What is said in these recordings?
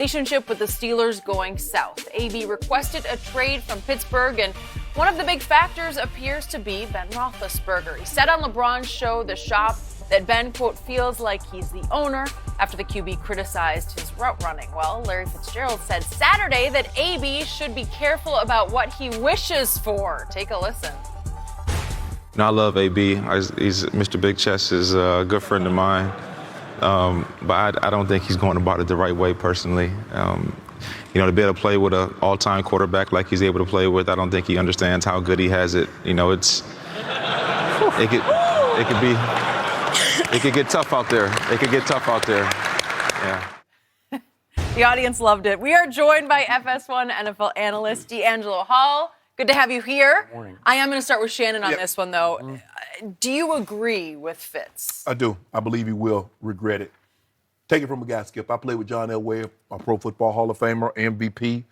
Relationship with the Steelers going south. AB requested a trade from Pittsburgh, and one of the big factors appears to be Ben Roethlisberger. He said on LeBron's show, The Shop, that Ben, quote, feels like he's the owner after the QB criticized his route running. Well, Larry Fitzgerald said Saturday that AB should be careful about what he wishes for. Take a listen. I love AB. He's Mr. Big Chest is a good friend of mine. But I don't think he's going about it the right way personally. To be able to play with an all-time quarterback like he's able to play with, I don't think he understands how good he has it. It could get tough out there. It could get tough out there. Yeah. The audience loved it. We are joined by FS1 NFL analyst DeAngelo Hall. Good to have you here. Good morning. I am going to start with Shannon on this one, though. Mm-hmm. Do you agree with Fitz? I do. I believe he will regret it. Take it from a guy, Skip. I played with John Elway, a Pro Football Hall of Famer, MVP,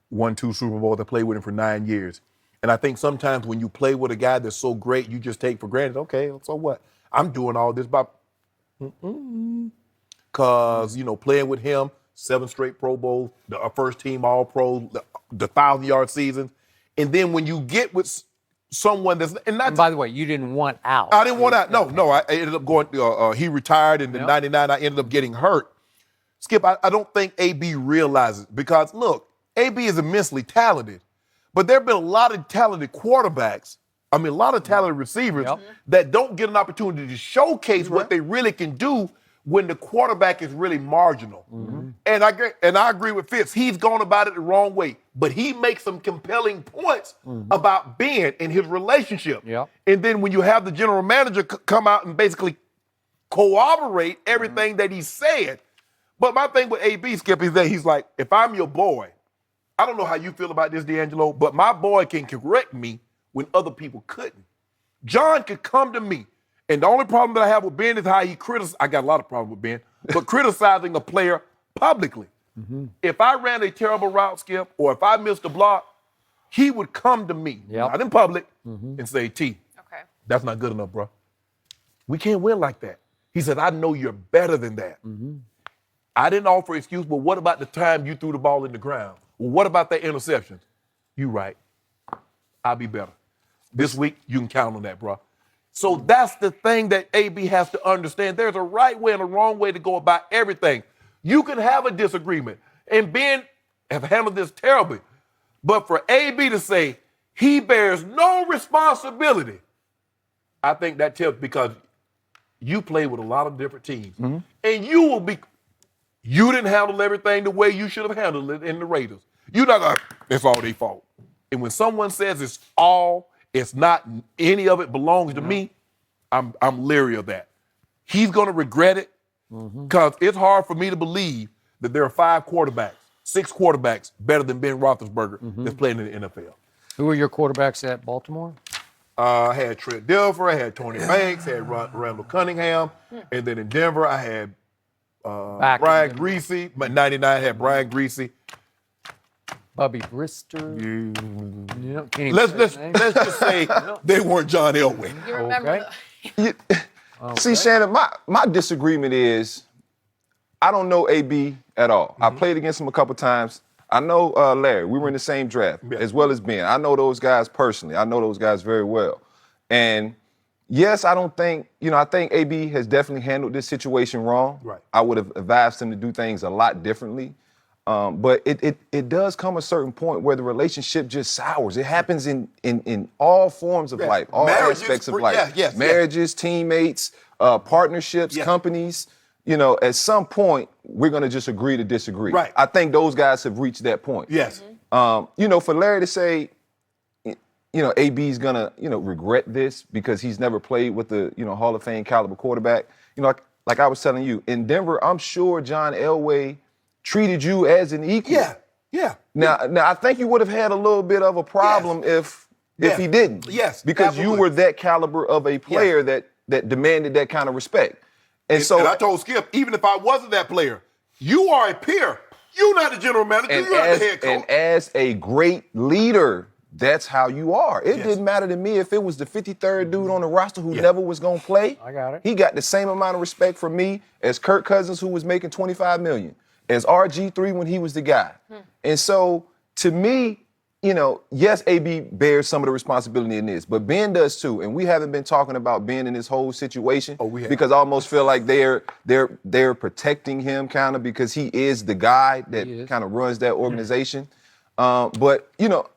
won 2 Super Bowls. I played with him for 9 years. And I think sometimes when you play with a guy that's so great, you just take for granted, okay, so what? I'm doing all this by, because, playing with him, 7 straight Pro Bowls, the first team All-Pro, the 1,000-yard seasons. And then when you get with someone that's... And by the way, you didn't want out. I didn't want out. No. I ended up going... he retired, and in 99, I ended up getting hurt. Skip, I don't think AB realizes, because, look, AB is immensely talented, but there have been a lot of talented quarterbacks, a lot of talented receivers that don't get an opportunity to showcase what they really can do when the quarterback is really marginal. Mm-hmm. And I agree with Fitz. He's gone about it the wrong way, but he makes some compelling points about Ben and his relationship. Yep. And then when you have the general manager come out and basically corroborate everything that he said. But my thing with AB, Skip, is that he's like, if I'm your boy, I don't know how you feel about this, DeAngelo, but my boy can correct me when other people couldn't. John could come to me. And the only problem that I have with Ben is how he criticizes. I got a lot of problems with Ben, but criticizing a player publicly. Mm-hmm. If I ran a terrible route, Skip, or if I missed a block, he would come to me, not in public, and say, T, that's not good enough, bro. We can't win like that. He said, I know you're better than that. Mm-hmm. I didn't offer an excuse, but what about the time you threw the ball in the ground? Well, what about that interception? You right. I'll be better. This week, you can count on that, bro. So that's the thing that AB has to understand. There's a right way and a wrong way to go about everything. You can have a disagreement, and Ben have handled this terribly. But for AB to say he bears no responsibility, I think that tells, because you play with a lot of different teams, and you didn't handle everything the way you should have handled it in the Raiders. You're not going, it's all their fault. And when someone says it's not, any of it belongs to me, I'm leery of that. He's going to regret it, because it's hard for me to believe that there are 6 quarterbacks better than Ben Roethlisberger that's playing in the NFL. Who were your quarterbacks at Baltimore? I had Trent Dilfer, I had Tony Banks, I had Randall Cunningham, and then in Denver I had Brian Greasy. But 99 I had Brian Greasy. Bubby Brister. Let's just say they weren't John Elway. You remember See, Shannon, my disagreement is I don't know AB at all. I played against him a couple times. I know Larry. We were in the same draft, as well as Ben. I know those guys personally. I know those guys very well. And yes, I think AB has definitely handled this situation wrong. Right. I would have advised him to do things a lot differently. But it does come a certain point where the relationship just sours. It happens in all forms of life, all aspects of life. Marriages, teammates, partnerships, companies. At some point, we're going to just agree to disagree. Right. I think those guys have reached that point. Yes. For Larry to say, AB's going to, regret this because he's never played with the, Hall of Fame caliber quarterback. Like I was telling you, in Denver, I'm sure John Elway treated you as an equal. Yeah. Now I think you would have had a little bit of a problem if he didn't. Yes. Because you were that caliber of a player that demanded that kind of respect. And I told Skip, even if I wasn't that player, you are a peer. You're not the general manager. You're not the head coach. And as a great leader, that's how you are. It didn't matter to me if it was the 53rd dude on the roster who never was going to play. I got it. He got the same amount of respect from me as Kirk Cousins, who was making $25 million. as RG3 when he was the guy. And so, to me, you know, yes, AB bears some of the responsibility in this, but Ben does too. And we haven't been talking about Ben in this whole situation because I almost feel like they're protecting him kind of because he is the guy that kind of runs that organization. But you know,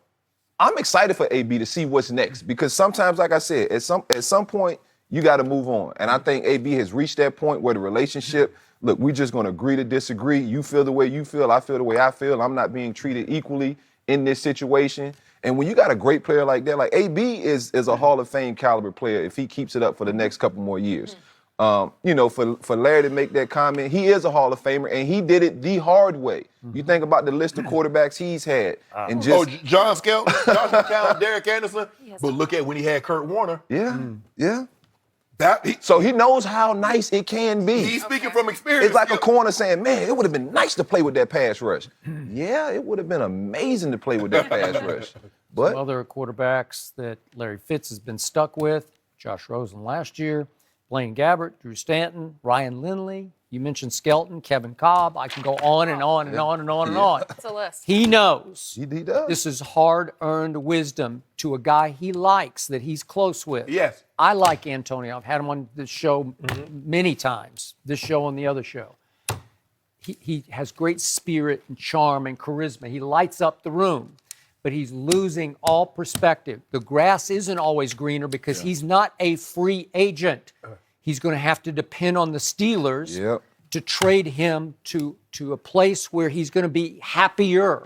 I'm excited for AB to see what's next because sometimes, like I said, at some point you got to move on. And I think AB has reached that point where the relationship. Look, we're just going to agree to disagree. You feel the way you feel. I feel the way I feel. I'm not being treated equally in this situation. And when you got a great player like that, like AB is a Hall of Fame caliber player if he keeps it up for the next couple more years. You know, for Larry to make that comment, he is a Hall of Famer, and he did it the hard way. You think about the list of quarterbacks he's had. And just John Skelton, Derek Anderson. But look at when he had Kurt Warner. Yeah. So he knows how nice it can be. He's speaking from experience. It's like a corner saying, man, it would have been nice to play with that pass rush. Yeah, it would have been amazing to play with that pass rush. But Some other quarterbacks that Larry Fitz has been stuck with, Josh Rosen last year, Blaine Gabbert, Drew Stanton, Ryan Lindley. You mentioned Skelton, Kevin Cobb. I can go on and on and on and on and on. It's a list. He knows. he does. This is hard-earned wisdom to a guy he likes, that he's close with. Yes. I like Antonio. I've had him on this show many times, this show and the other show. He has great spirit and charm and charisma. He lights up the room, but he's losing all perspective. The grass isn't always greener because he's not a free agent. He's going to have to depend on the Steelers to trade him to a place where he's going to be happier.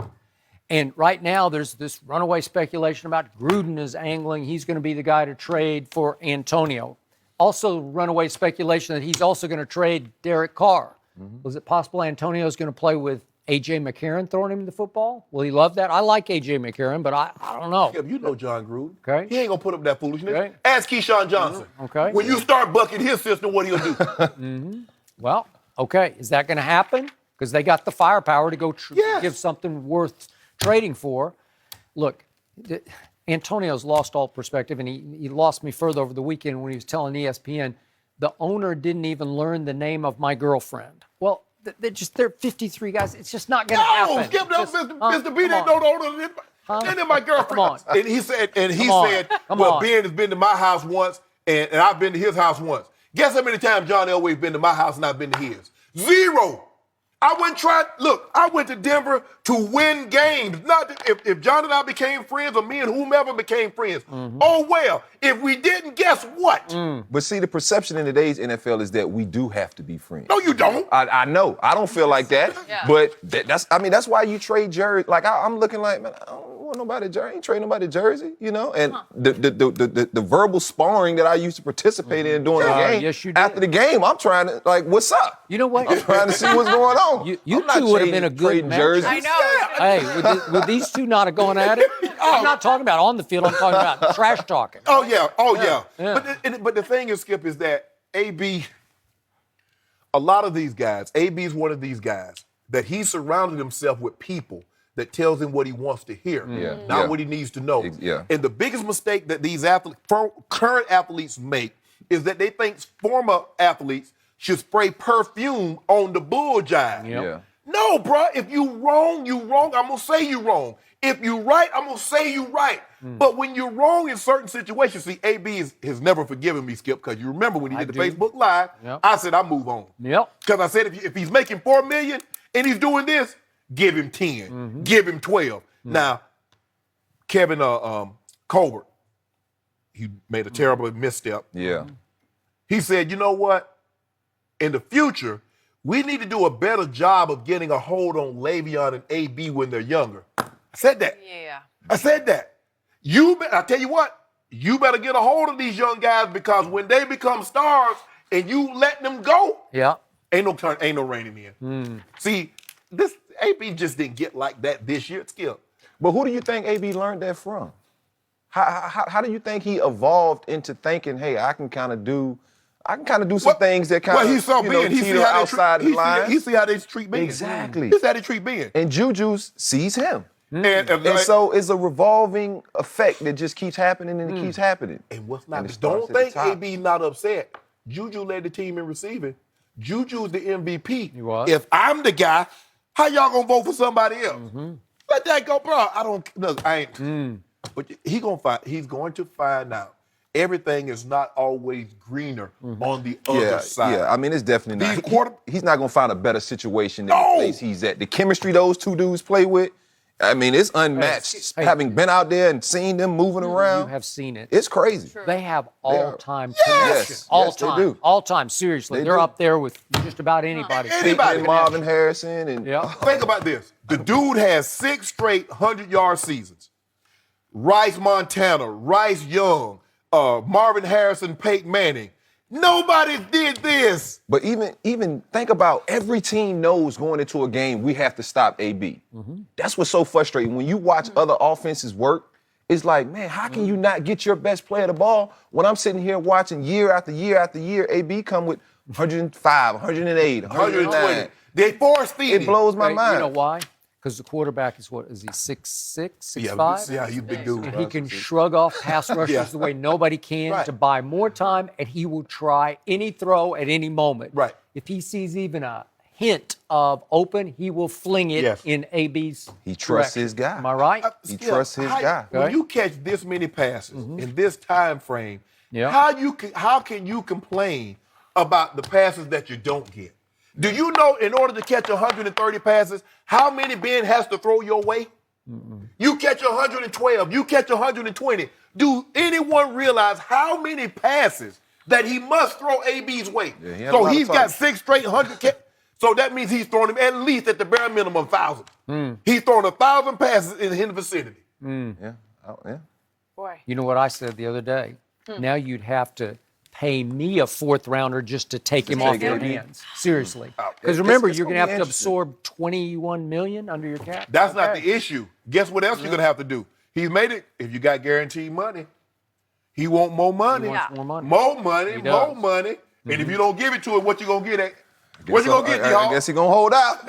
And right now, there's this runaway speculation about Gruden is angling. He's going to be the guy to trade for Antonio. Also, runaway speculation that he's also going to trade Derek Carr. Was it possible Antonio's going to play with A.J. McCarron throwing him the football? Will he love that? I like A.J. McCarron, but I don't know. You know John Gruden. Okay. He ain't going to put up that foolishness. Okay. Ask Keyshawn Johnson. Okay. When you start bucking his system, what he'll do. Well, okay. Is that going to happen? Because they got the firepower to go Yes. give something worth trading for. Look, Antonio's lost all perspective, and he lost me further over the weekend when he was telling ESPN, the owner didn't even learn the name of my girlfriend. Well, they're 53 guys. It's just not going to happen. No, Skip, no, Just- Mr. B, they don't own and my girlfriend. Come on. And he said, Come well, on. Ben has been to my house once, and I've been to his house once. Guess how many times John Elway's been to my house and I've been to his? 0. I went to Denver to win games. Not if John and I became friends or me and whomever became friends. Oh, well, if we didn't, guess what? But see, the perception in today's NFL is that we do have to be friends. No, you don't. I know. I don't feel like that. But that's why you trade jersey. Like I'm looking like, man, I don't want nobody jersey. I ain't trade nobody jersey, you know? And the verbal sparring that I used to participate in during the game. Yes, you did. After the game, I'm trying to, like, what's up? You know what? I'm trying to see what's going on. You I'm not two would have been a trading good match. jerseys. I know. Hey, would these two not have gone at it? I'm not talking about on the field. I'm talking about trash talking. Oh, yeah. Yeah. But the thing is, Skip, is that AB, a lot of these guys, AB is one of these guys that he surrounded himself with people that tells him what he wants to hear, not what he needs to know. And the biggest mistake that these current athletes make is that they think former athletes should spray perfume on the bull jive. No, bro. If you wrong, you wrong. I'm going to say you wrong. If you right, I'm going to say you right. But when you're wrong in certain situations, see, AB has never forgiven me, Skip, because you remember when he did the Facebook Live, I said, I'll move on. Because I said, if he's making $4 million and he's doing this, give him 10. Give him 12. Now, Kevin Colbert, he made a terrible misstep. He said, you know what? In the future, we need to do a better job of getting a hold on Le'Veon and AB when they're younger. I said that. Yeah. I said that. I tell you what, you better get a hold of these young guys because when they become stars and you let them go, ain't no reining in. See, this AB just didn't get like that this year, Skip. But who do you think AB learned that from? How do you think he evolved into thinking, hey, I can kind of do some things that kind of he saw Ben. He see how outside the lines. He see how they treat Ben. Exactly. He see how they treat Ben. And Juju sees him. And so it's a revolving effect that just keeps happening and it keeps happening. And what's not? And it starts Don't at the think top. AB not upset. Juju led the team in receiving. Juju's the MVP. He was. If I'm the guy, How y'all gonna vote for somebody else? Let that go, bro. I don't. Look, I ain't. But he's going to find out. Everything is not always greener on the other side. Yeah, I mean, it's definitely not. These He's not going to find a better situation than No! the place he's at. The chemistry those two dudes play with, I mean, it's unmatched. Having been out there and seen them moving around. You have seen it. It's crazy. They have all-time Yes! connection. All-time. They do. All-time, seriously. They're do. up there with just about anybody. Anybody. And Marvin Harrison. And Yeah. Think about this. The dude has 6 straight 100-yard seasons. Rice Montana, Rice Young, Marvin Harrison, Peyton Manning. Nobody did this. But even think about every team knows going into a game we have to stop AB. That's what's so frustrating. When you watch other offenses work, it's like, man, how can you not get your best player the ball when I'm sitting here watching year after year after year AB come with 105, 108, 109. 120. They force feed It him. blows my mind. You know why? Because the quarterback is what? Is he 6'6", 6'5"? Yeah, he's a big dude. And he can shrug off pass rushers the way nobody can Right. to buy more time, and he will try any throw at any moment. Right. If he sees even a hint of open, he will fling it Yes. in AB's He trusts direction. his guy. Am I right? He trusts his guy. When Okay. you catch this many passes in this time frame, Yeah. how can you complain about the passes that you don't get? Do you know in order to catch 130 passes, how many Ben has to throw your way? You catch 112, you catch 120. Do anyone realize how many passes that he must throw AB's way? Yeah, he had a So lot of he's got targets. 6 straight 100. So that means he's throwing him at least at the bare minimum 1,000. He's throwing 1,000 passes in his vicinity. Yeah. Oh, yeah. Boy. You know what I said the other day? Now you'd have to pay me a 4th rounder just to take him off take your AB. hands. Seriously. Because It's- remember, it's you're gonna going to be have to interesting. absorb $21 million under your cap. That's not the issue. Guess what else you're gonna have to do? He's made it. If you got guaranteed money, he want more money. He wants Yeah. more money. More money, He more does. money. And if you don't give it to him, what you gonna get at? What you So, gonna get, I y'all? guess he gonna hold out.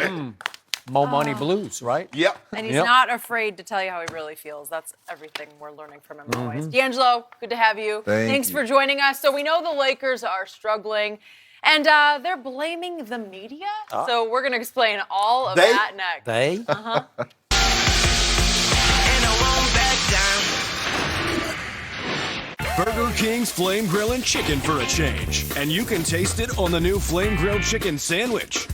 More money blues, right? Yep. And he's Yep. not afraid to tell you how he really feels. That's everything we're learning from him always. DeAngelo, good to have you. Thanks you. for joining us. So we know the Lakers are struggling, and they're blaming the media. So we're going to explain all of They? that next. They? Burger King's Flame Grillin' Chicken for a change. And you can taste it on the new Flame Grilled Chicken Sandwich.